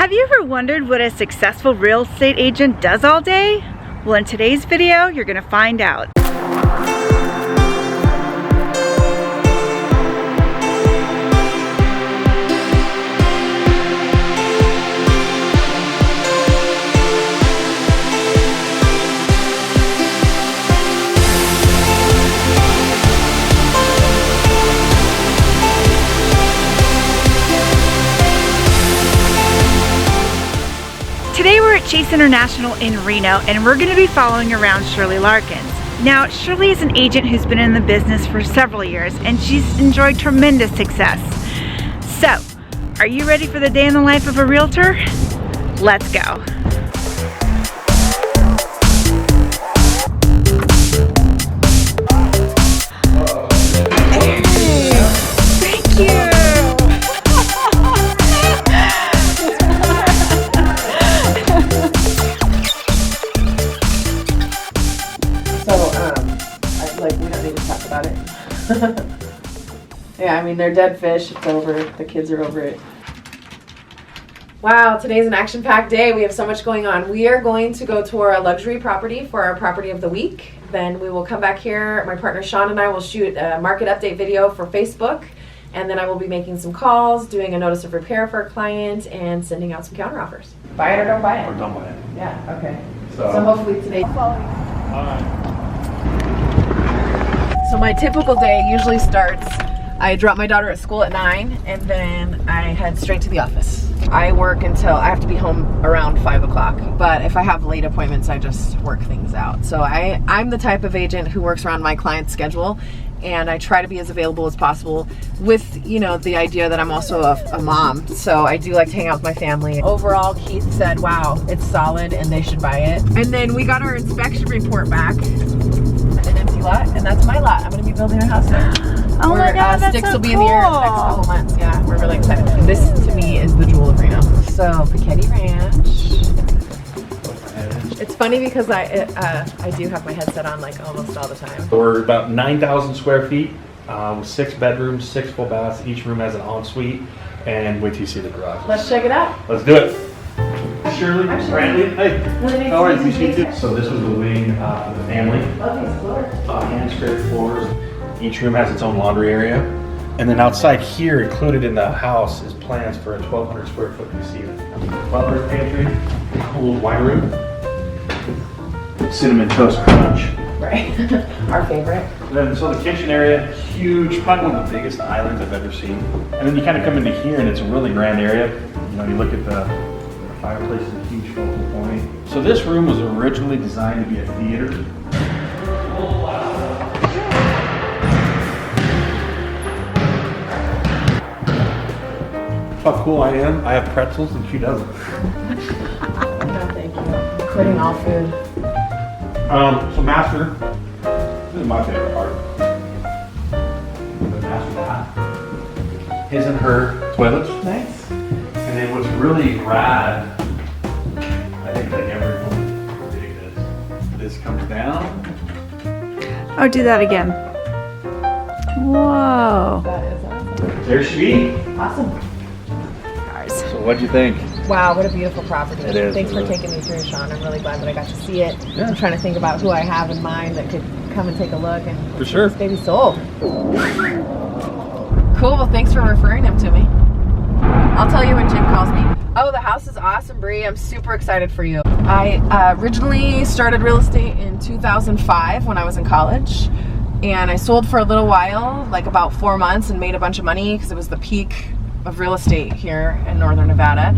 Have you ever wondered what a successful real estate agent does all day? Well, in today's video, you're gonna find out. Today we're at Chase International in Reno, and we're going to be following around Shirley Larkins. Now, Shirley is an agent who's been in the business for several years, and she's enjoyed tremendous success. So, are you ready for the day in the life of a realtor? Let's go. Yeah, I mean, they're dead fish. It's over. The kids are over it. Wow, today's an action-packed day. We have so much going on. We are going to go tour a luxury property for our property of the week. Then we will come back here. My partner Sean and I will shoot a market update video for Facebook. And then I will be making some calls, doing a notice of repair for a client, and sending out some counteroffers. Buy it or don't buy it? Or don't buy it. Yeah, okay. So hopefully today. Alright. So my typical day usually starts, I drop my daughter at school at 9, and then I head straight to the office. I work until I have to be home around 5 o'clock, but if I have late appointments, I just work things out. So I'm the type of agent who works around my client's schedule, and I try to be as available as possible with, you know, the idea that I'm also a mom. So I do like to hang out with my family. Overall, Keith said, wow, it's solid and they should buy it. And then we got our inspection report back. An empty lot, and that's my lot. I'm going to be building a house there. Oh my God, that's sticks so will be in the air in the next couple months. Yeah, we're really excited. This to me is the jewel of Reno. So Pichetti Ranch. It's funny because I do have my headset on like almost all the time. We're about 9,000 square feet with 6 bedrooms, 6 full baths. Each room has an ensuite, and wait till you see the garage. Let's check it out. Let's do it. Shirley, Bradley, hey. Really nice How are to you? meet you. So this was the wing for the family. Love these floors. Hand scraped floors. Each room has its own laundry area. And then outside here, included in the house, is plans for a 1,200 square foot casita. Butler's pantry, a little wine room, cinnamon toast crunch. Right, our favorite. And then, so the kitchen area, huge, probably one of the biggest islands I've ever seen. And then you kind of come into here and it's a really grand area. You know, you look at the fireplace is a huge focal point. So this room was originally designed to be a theater. How cool I am. I have pretzels and she doesn't. No, thank you. I'm quitting all food. So master, this is my favorite part. The master bath. His and her toilets. Nice. And then what's really rad, I think that everyone will dig this. This comes down. Oh, do that again. Whoa. That is awesome. There she be. Awesome. So what'd you think? Wow, what a beautiful property. It is. Thanks for taking me through, Sean. I'm really glad that I got to see it. Yeah. I'm trying to think about who I have in mind that could come and take a look, and For sure. this baby sold. Cool, well thanks for referring him to me. I'll tell you when Jim calls me. Oh, the house is awesome, Bree. I'm super excited for you. I originally started real estate in 2005 when I was in college, and I sold for a little while, like about 4 months, and made a bunch of money because it was the peak of real estate here in northern Nevada.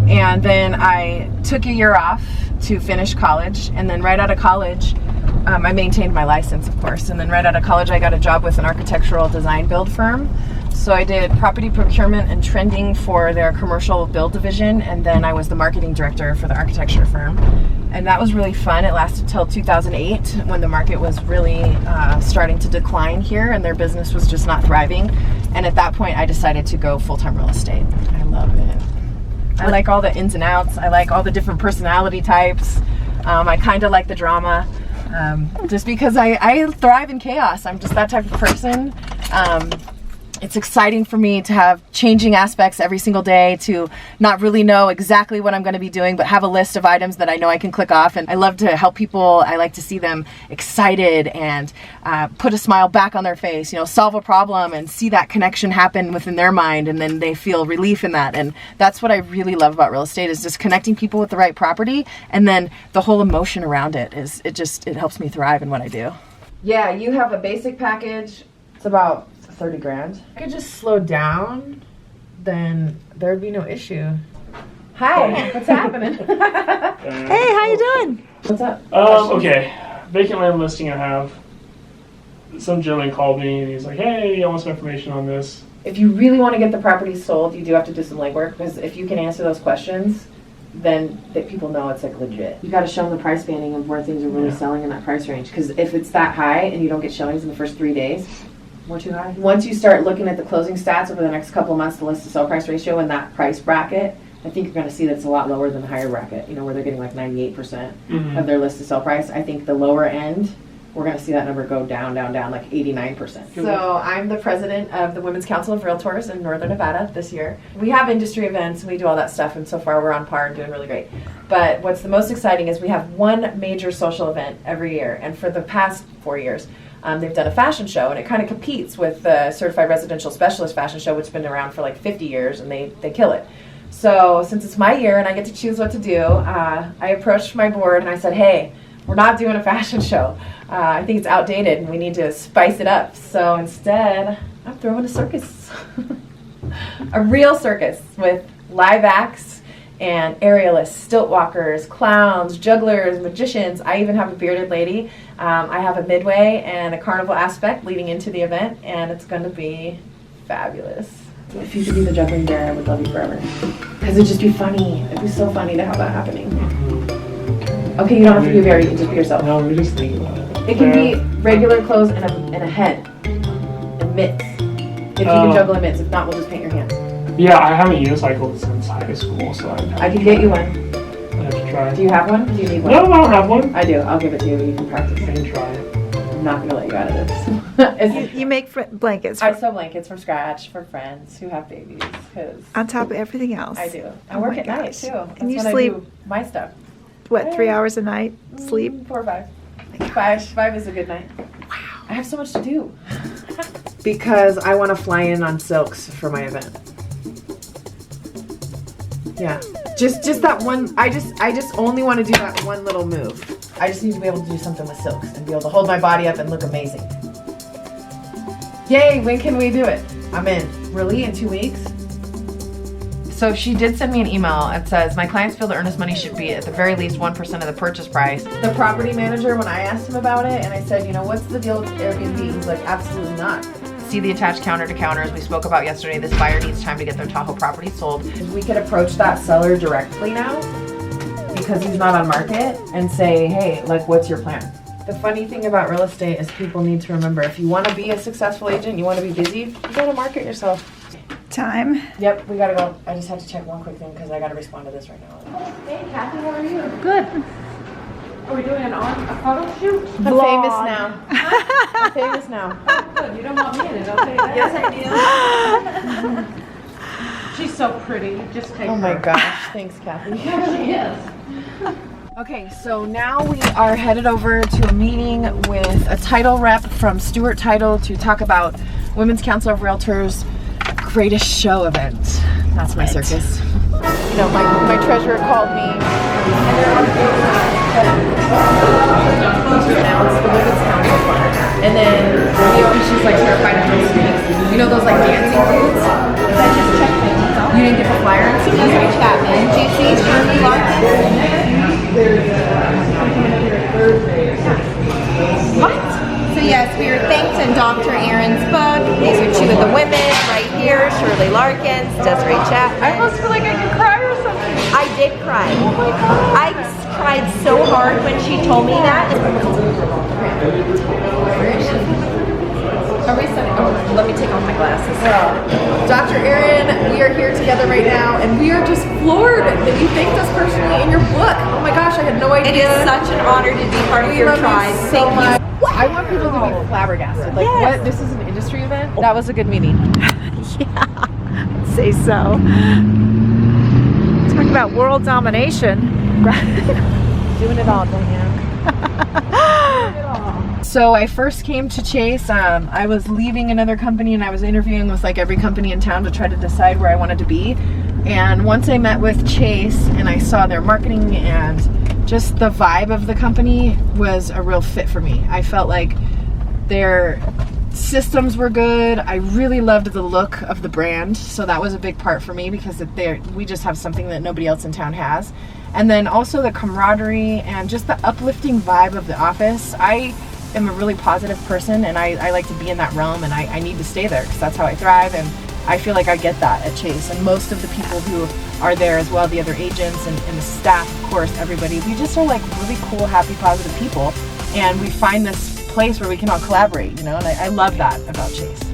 And then I took a year off to finish college, and then right out of college I maintained my license, of course, and then right out of college I got a job with an architectural design build firm. So I did property procurement and trending for their commercial build division, and then I was the marketing director for the architecture firm. And that was really fun. It lasted till 2008 when the market was really starting to decline here and their business was just not thriving. And at that point I decided to go full-time real estate. I love it. I like all the ins and outs. I like all the different personality types. I kind of like the drama. Just because I thrive in chaos. I'm just that type of person. It's exciting for me to have changing aspects every single day, to not really know exactly what I'm going to be doing, but have a list of items that I know I can click off. And I love to help people. I like to see them excited and put a smile back on their face, you know, solve a problem and see that connection happen within their mind, and then they feel relief in that. And that's what I really love about real estate, is just connecting people with the right property, and then the whole emotion around it is, it helps me thrive in what I do. Yeah, you have a basic package. It's about 30 grand. If I could just slow down, then there'd be no issue. Hi, what's happening? Hey, how you doing? What's up? Okay, vacant land listing I have. Some gentleman called me and he's like, hey, I want some information on this. If you really want to get the property sold, you do have to do some legwork, because if you can answer those questions, then that people know it's like legit. You got to show them the price banding of where things are really selling in that price range, because if it's that high and you don't get showings in the first 3 days, more too high. Once you start looking at the closing stats over the next couple of months, the list to sell price ratio in that price bracket, I think you're going to see that it's a lot lower than the higher bracket, you know, where they're getting like 98% of their list to sell price. I think the lower end, we're going to see that number go down, like 89%. So I'm the president of the Women's Council of Realtors in Northern Nevada this year. We have industry events, we do all that stuff, and so far we're on par and doing really great. But what's the most exciting is we have one major social event every year, and for the past 4 years, they've done a fashion show, and it kind of competes with the Certified Residential Specialist fashion show, which has been around for like 50 years, and they kill it. So since it's my year and I get to choose what to do, I approached my board and I said, hey, we're not doing a fashion show. I think it's outdated and we need to spice it up. So instead, I'm throwing a circus. A real circus with live acts and aerialists, stilt walkers, clowns, jugglers, magicians. I even have a bearded lady. I have a midway and a carnival aspect leading into the event, and it's going to be fabulous. If you could be the juggling bear, I would love you forever. Because it'd just be funny. It'd be so funny to have that happening. Okay, you don't have to be a bear, you can just be yourself. No, we're just thinking about it. It can be regular clothes and a head. And mitts. If you can juggle in mitts. If not, we'll just paint your hands. Yeah, I haven't unicycled since high school, so I can get you one. I have to try. Do you have one? Do you need one? No, I don't have one. I do. I'll give it to you. You can practice. I can try it. I'm not going to let you out of this. You make blankets I sew blankets from scratch for friends who have babies. Cause on top of everything else. I do. I Oh work my at night gosh. too. That's And you when sleep, I do my stuff. what, 3 hours a night? Sleep? 4 or 5. Five is a good night. Wow. I have so much to do. Because I want to fly in on silks for my event. Yeah. Just that one. I just only want to do that one little move. I just need to be able to do something with silks and be able to hold my body up and look amazing. Yay, when can we do it? I'm in. Really? In 2 weeks? So she did send me an email. It says, my clients feel the earnest money should be at the very least 1% of the purchase price. The property manager, when I asked him about it, and I said, you know, what's the deal with Airbnb? He's like, absolutely not. See the attached counter to counter, as we spoke about yesterday. This buyer needs time to get their Tahoe property sold. We could approach that seller directly now, because he's not on market, and say, hey, like, what's your plan? The funny thing about real estate is people need to remember, if you want to be a successful agent, you want to be busy, you got to market yourself. Time. Yep, we got to go. I just have to check one quick thing because I got to respond to this right now. Hey, Kathy, how are you? Good. Are we doing a photo shoot? I'm famous now. I'm famous now. Good. You don't want me in it, I'll tell you that. Yes, I She's so pretty. You just take do. Oh her. my gosh, thanks, Kathy. She is. Okay, so now we are headed over to a meeting with a title rep from Stewart Title to talk about Women's Council of Realtors' greatest show event. That's my circus. You know, my treasurer called me. Now it's the Women's Council part. And then she's like terrified of those things. You know those like dancing dudes? That just checked me. You didn't get the flyer? DESIREE CHAPMAN. Do you see Shirley Larkins? What? So yes, we are thanked in Dr. Aaron's book. These are two of the women right here, Shirley Larkins, DESIREE CHAPMAN. I almost feel like I could cry or something. I did cry. Oh my God. I cried so hard when she told me that. Are we sending? Oh, let me take off my glasses. Dr. Aaron, we are here together right now, and we are just floored that you thanked us personally in your book. Oh my gosh, I had no idea. It is such an honor to be part of your tribe. So Thank much. you. I want people to be flabbergasted. Like, what? This is an industry event? That was a good meeting. Yeah, I'd say so. Talking about world domination. Doing it all, Diane. So I first came to Chase. I was leaving another company and I was interviewing with like every company in town to try to decide where I wanted to be. And once I met with Chase and I saw their marketing and just the vibe of the company was a real fit for me. I felt like their systems were good. I really loved the look of the brand, so that was a big part for me because we just have something that nobody else in town has. And then also the camaraderie and just the uplifting vibe of the office. I am a really positive person and I like to be in that realm, and I need to stay there because that's how I thrive, and I feel like I get that at Chase. And most of the people who are there as well, the other agents and the staff, of course, everybody, we just are like really cool, happy, positive people, and we find this place where we can all collaborate, you know, and I love that about Chase.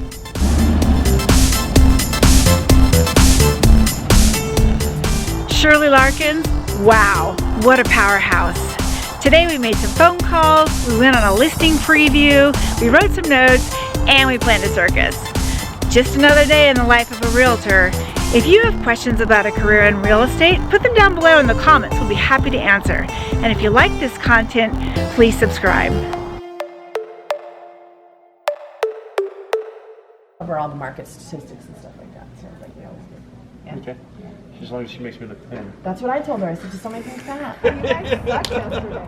Shirley Larkins, wow, what a powerhouse. Today we made some phone calls, we went on a listing preview, we wrote some notes, and we planned a circus. Just another day in the life of a realtor. If you have questions about a career in real estate, put them down below in the comments. We'll be happy to answer. And if you like this content, please subscribe. Cover all the market statistics and stuff like that. So like we always do. Yeah. Okay. As long as she makes me look thin. That's what I told her. I said, just don't make me fat. You guys sucked yesterday.